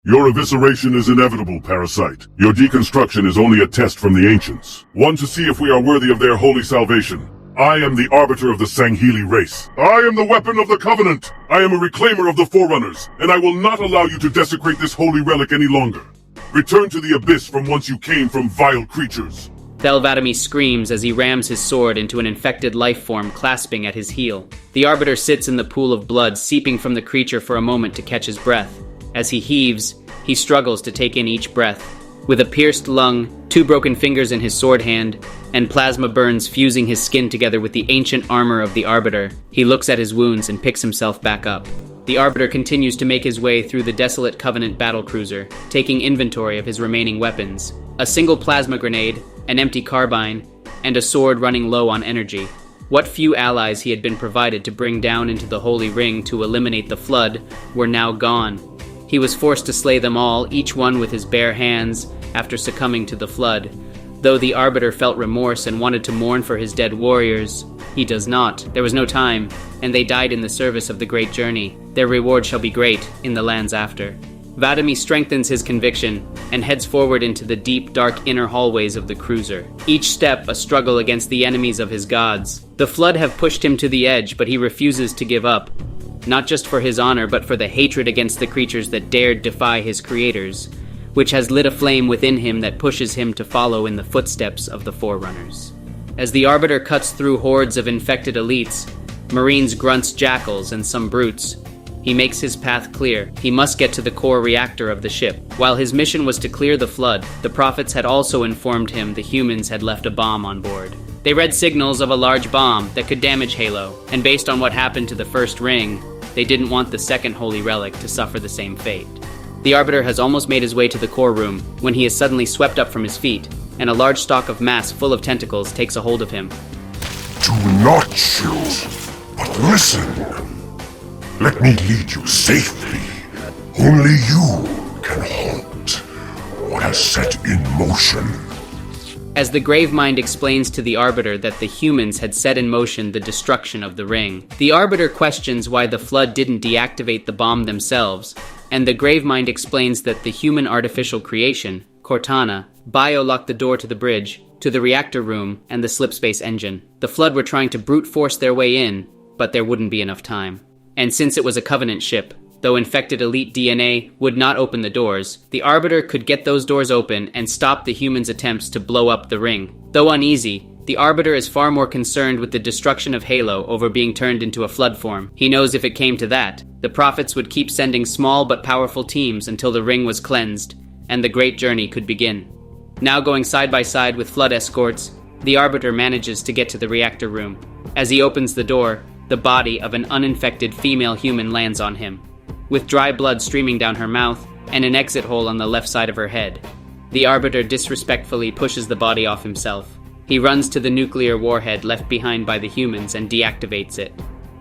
Your evisceration is inevitable, Parasite. Your deconstruction is only a test from the ancients. One to see if we are worthy of their holy salvation. I am the arbiter of the Sangheili race. I am the weapon of the Covenant. I am a reclaimer of the Forerunners, and I will not allow you to desecrate this holy relic any longer. Return to the abyss from whence you came from, vile creatures. Thelvadamy screams as he rams his sword into an infected life form clasping at his heel. The Arbiter sits in the pool of blood seeping from the creature for a moment to catch his breath. As he heaves, he struggles to take in each breath. With a pierced lung, 2 broken fingers in his sword hand, and plasma burns fusing his skin together with the ancient armor of the Arbiter, he looks at his wounds and picks himself back up. The Arbiter continues to make his way through the desolate Covenant battlecruiser, taking inventory of his remaining weapons. A single plasma grenade, an empty carbine, and a sword running low on energy. What few allies he had been provided to bring down into the Holy Ring to eliminate the Flood were now gone. He was forced to slay them all, each one with his bare hands, after succumbing to the Flood. Though the Arbiter felt remorse and wanted to mourn for his dead warriors, he does not. There was no time, and they died in the service of the great journey. Their reward shall be great in the lands after. Vadamy strengthens his conviction and heads forward into the deep, dark inner hallways of the cruiser. Each step a struggle against the enemies of his gods. The Flood have pushed him to the edge, but he refuses to give up. Not just for his honor, but for the hatred against the creatures that dared defy his creators, which has lit a flame within him that pushes him to follow in the footsteps of the Forerunners. As the Arbiter cuts through hordes of infected elites, Marines, grunts, jackals, and some brutes, he makes his path clear. He must get to the core reactor of the ship. While his mission was to clear the Flood, the Prophets had also informed him the humans had left a bomb on board. They read signals of a large bomb that could damage Halo, and based on what happened to the first ring, they didn't want the second holy relic to suffer the same fate. The Arbiter has almost made his way to the core room when he is suddenly swept up from his feet, and a large stalk of mass full of tentacles takes a hold of him. Do not shoot, but listen. Let me lead you safely. Only you can halt what has set in motion. As the Gravemind explains to the Arbiter that the humans had set in motion the destruction of the ring, the Arbiter questions why the Flood didn't deactivate the bomb themselves, and the Gravemind explains that the human artificial creation, Cortana, bio-locked the door to the bridge, to the reactor room, and the slipspace engine. The Flood were trying to brute force their way in, but there wouldn't be enough time. And since it was a Covenant ship, though infected elite DNA would not open the doors, the Arbiter could get those doors open and stop the humans' attempts to blow up the ring. Though uneasy, the Arbiter is far more concerned with the destruction of Halo over being turned into a Flood form. He knows if it came to that, the Prophets would keep sending small but powerful teams until the ring was cleansed, and the great journey could begin. Now going side by side with Flood escorts, the Arbiter manages to get to the reactor room. As he opens the door, the body of an uninfected female human lands on him, with dry blood streaming down her mouth and an exit hole on the left side of her head. The Arbiter disrespectfully pushes the body off himself. He runs to the nuclear warhead left behind by the humans and deactivates it.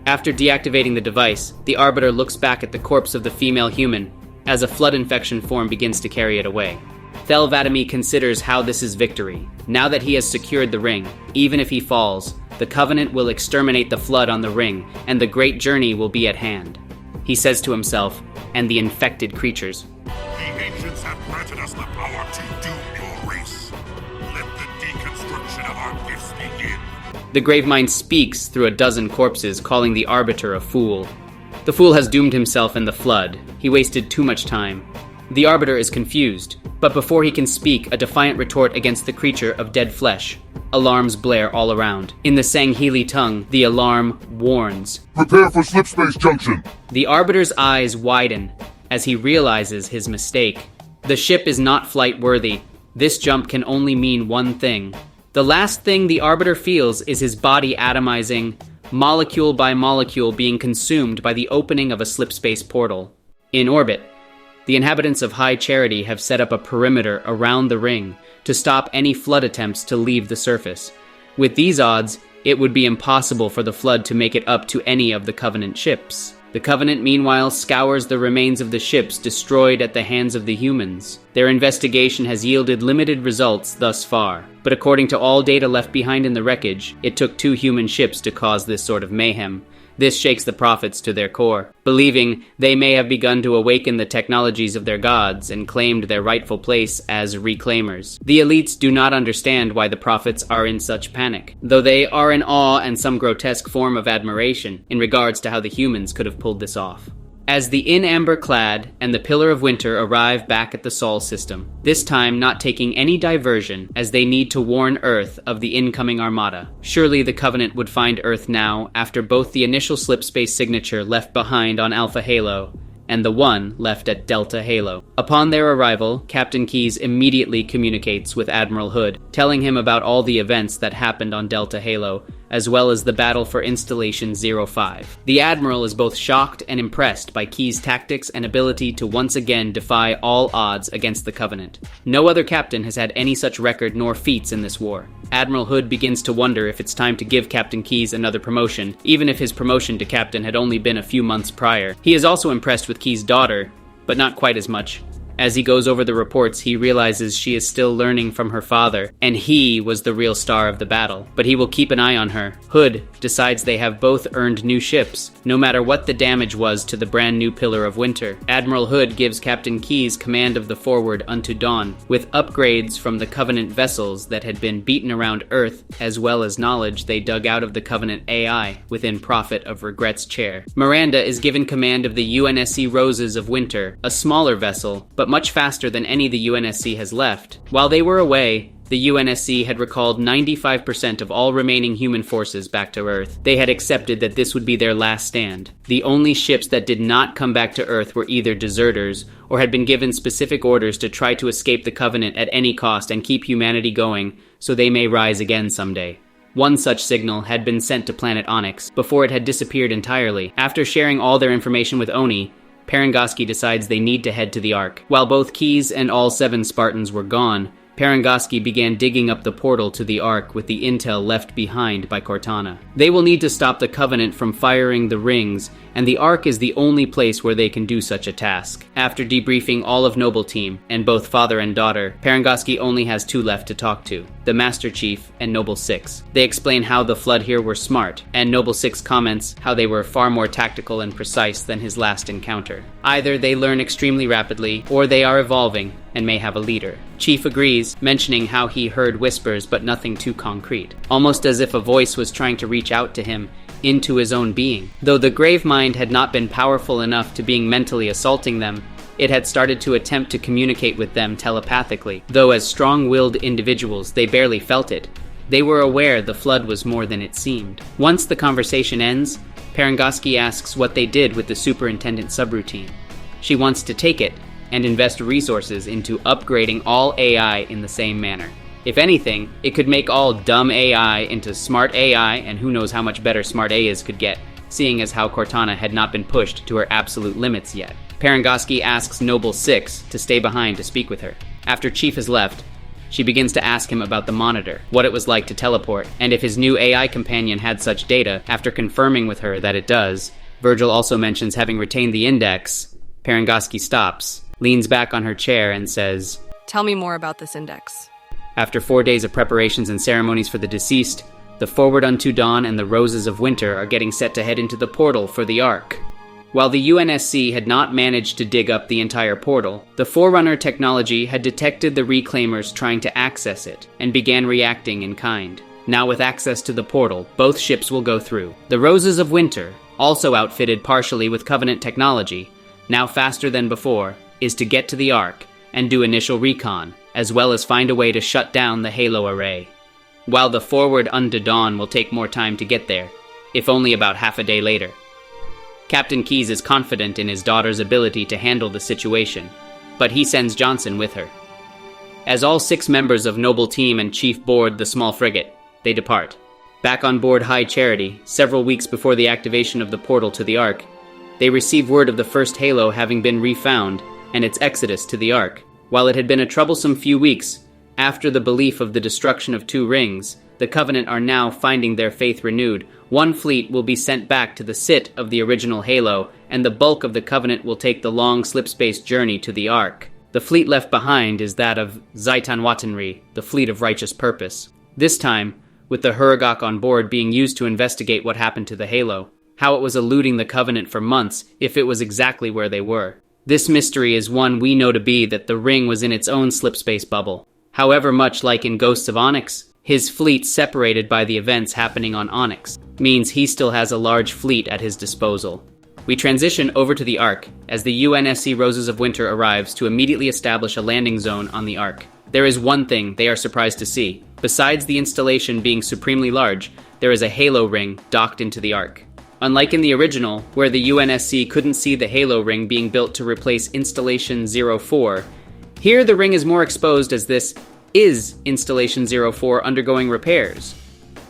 After deactivating the device, the Arbiter looks back at the corpse of the female human as a Flood infection form begins to carry it away. Thelvadamy considers how this is victory. Now that he has secured the ring, even if he falls, the Covenant will exterminate the Flood on the ring, and the great journey will be at hand. He says to himself, and the infected creatures, The ancients have granted us the power to doom your race. Let the deconstruction of our gifts begin. The Gravemind speaks through a dozen corpses, calling the Arbiter a fool. The fool has doomed himself and the Flood. He wasted too much time. The Arbiter is confused, but before he can speak, a defiant retort against the creature of dead flesh. Alarms blare all around. In the Sangheili tongue, the alarm warns. Prepare for slipspace junction. The Arbiter's eyes widen as he realizes his mistake. The ship is not flight-worthy. This jump can only mean one thing. The last thing the Arbiter feels is his body atomizing, molecule by molecule being consumed by the opening of a slipspace portal. In orbit, the inhabitants of High Charity have set up a perimeter around the ring to stop any Flood attempts to leave the surface. With these odds, it would be impossible for the Flood to make it up to any of the Covenant ships. The Covenant, meanwhile, scours the remains of the ships destroyed at the hands of the humans. Their investigation has yielded limited results thus far, but according to all data left behind in the wreckage, it took 2 human ships to cause this sort of mayhem, This shakes the prophets to their core, believing they may have begun to awaken the technologies of their gods and claimed their rightful place as reclaimers. The elites do not understand why the prophets are in such panic, though they are in awe and some grotesque form of admiration in regards to how the humans could have pulled this off. As the In Amber Clad and the Pillar of Winter arrive back at the Sol system, this time not taking any diversion as they need to warn Earth of the incoming armada. Surely the Covenant would find Earth now after both the initial slipspace signature left behind on Alpha Halo and the one left at Delta Halo. Upon their arrival, Captain Keyes immediately communicates with Admiral Hood, telling him about all the events that happened on Delta Halo, as well as the battle for Installation 05. The Admiral is both shocked and impressed by Keyes' tactics and ability to once again defy all odds against the Covenant. No other captain has had any such record nor feats in this war. Admiral Hood begins to wonder if it's time to give Captain Keyes another promotion, even if his promotion to captain had only been a few months prior. He is also impressed with Keyes' daughter, but not quite as much. As he goes over the reports, he realizes she is still learning from her father, and he was the real star of the battle. But he will keep an eye on her. Hood decides they have both earned new ships, no matter what the damage was to the brand new Pillar of Winter. Admiral Hood gives Captain Keyes command of the Forward unto Dawn, with upgrades from the Covenant vessels that had been beaten around Earth, as well as knowledge they dug out of the Covenant AI within Prophet of Regret's chair. Miranda is given command of the UNSC Roses of Winter, a smaller vessel, but much faster than any the UNSC has left. While they were away, the UNSC had recalled 95% of all remaining human forces back to Earth. They had accepted that this would be their last stand. The only ships that did not come back to Earth were either deserters or had been given specific orders to try to escape the Covenant at any cost and keep humanity going so they may rise again someday. One such signal had been sent to planet Onyx before it had disappeared entirely. After sharing all their information with Oni, Parangoski decides they need to head to the Ark. While both Keyes and all 7 Spartans were gone, Parangoski began digging up the portal to the Ark with the intel left behind by Cortana. They will need to stop the Covenant from firing the rings, and the Ark is the only place where they can do such a task. After debriefing all of Noble Team, and both father and daughter, Parangoski only has 2 left to talk to, the Master Chief and Noble 6. They explain how the Flood here were smart, and Noble 6 comments how they were far more tactical and precise than his last encounter. Either they learn extremely rapidly, or they are evolving and may have a leader. Chief agrees, mentioning how he heard whispers but nothing too concrete, almost as if a voice was trying to reach out to him into his own being. Though the Grave Mind had not been powerful enough to being mentally assaulting them, it had started to attempt to communicate with them telepathically. Though as strong-willed individuals, they barely felt it. They were aware the Flood was more than it seemed. Once the conversation ends, Parangoski asks what they did with the Superintendent subroutine. She wants to take it and invest resources into upgrading all AI in the same manner. If anything, it could make all dumb AI into smart AI, and who knows how much better smart AIs could get, seeing as how Cortana had not been pushed to her absolute limits yet. Parangoski asks Noble 6 to stay behind to speak with her. After Chief has left, she begins to ask him about the monitor, what it was like to teleport, and if his new AI companion had such data. After confirming with her that it does, Virgil also mentions having retained the index. Parangoski stops, leans back on her chair, and says, "Tell me more about this index." After 4 days of preparations and ceremonies for the deceased, the Forward unto Dawn and the Roses of Winter are getting set to head into the portal for the Ark. While the UNSC had not managed to dig up the entire portal, the Forerunner technology had detected the Reclaimers trying to access it, and began reacting in kind. Now with access to the portal, both ships will go through. The Roses of Winter, also outfitted partially with Covenant technology, now faster than before, is to get to the Ark and do initial recon, as well as find a way to shut down the Halo array. While the Forward unto Dawn will take more time to get there, if only about half a day later. Captain Keyes is confident in his daughter's ability to handle the situation, but he sends Johnson with her. As all 6 members of Noble Team and Chief board the small frigate, they depart. Back on board High Charity, several weeks before the activation of the portal to the Ark, they receive word of the first Halo having been refound and its exodus to the Ark. While it had been a troublesome few weeks, after the belief of the destruction of 2 rings, the Covenant are now finding their faith renewed. 1 fleet will be sent back to the sit of the original Halo, and the bulk of the Covenant will take the long slipspace journey to the Ark. The fleet left behind is that of Zaitan Watanri, the fleet of righteous purpose. This time, with the Huragok on board being used to investigate what happened to the Halo. how it was eluding the Covenant for months if it was exactly where they were. This mystery is one we know to be that the ring was in its own slipspace bubble. However, much like in Ghosts of Onyx, his fleet separated by the events happening on Onyx means he still has a large fleet at his disposal. We transition over to the Ark as the UNSC Roses of Winter arrives to immediately establish a landing zone on the Ark. There is one thing they are surprised to see. Besides the installation being supremely large, there is a halo ring docked into the Ark. Unlike in the original, where the UNSC couldn't see the halo ring being built to replace Installation 04, here the ring is more exposed as this is Installation 04 undergoing repairs.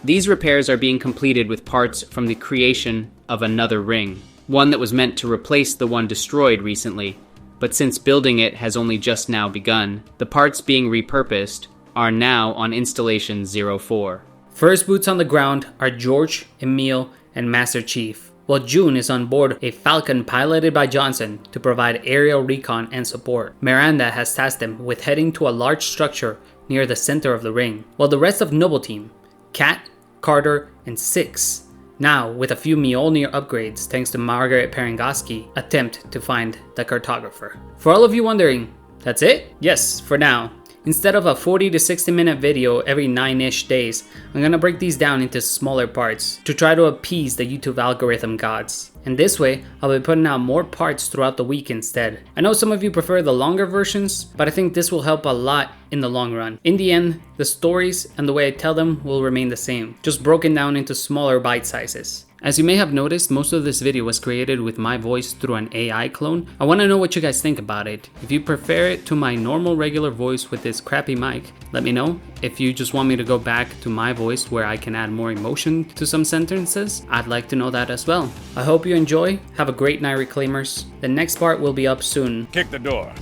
These repairs are being completed with parts from the creation of another ring, one that was meant to replace the one destroyed recently, but since building it has only just now begun, the parts being repurposed are now on Installation 04. First boots on the ground are George, Emil, and Master Chief, while June is on board a Falcon piloted by Johnson to provide aerial recon and support. Miranda has tasked them with heading to a large structure near the center of the ring, while the rest of Noble Team, Kat, Carter, and Six, now with a few Mjolnir upgrades thanks to Margaret Perengoski, attempt to find the cartographer. For all of you wondering, that's it? Yes, for now. Instead of a 40 to 60 minute video every 9-ish days, I'm gonna break these down into smaller parts to try to appease the YouTube algorithm gods. And this way, I'll be putting out more parts throughout the week instead. I know some of you prefer the longer versions, but I think this will help a lot in the long run. In the end, the stories and the way I tell them will remain the same, just broken down into smaller bite sizes. As you may have noticed, most of this video was created with my voice through an AI clone. I want to know what you guys think about it. If you prefer it to my normal regular voice with this crappy mic, let me know. If you just want me to go back to my voice where I can add more emotion to some sentences, I'd like to know that as well. I hope you enjoy. Have a great night, Reclaimers. The next part will be up soon. Kick the door.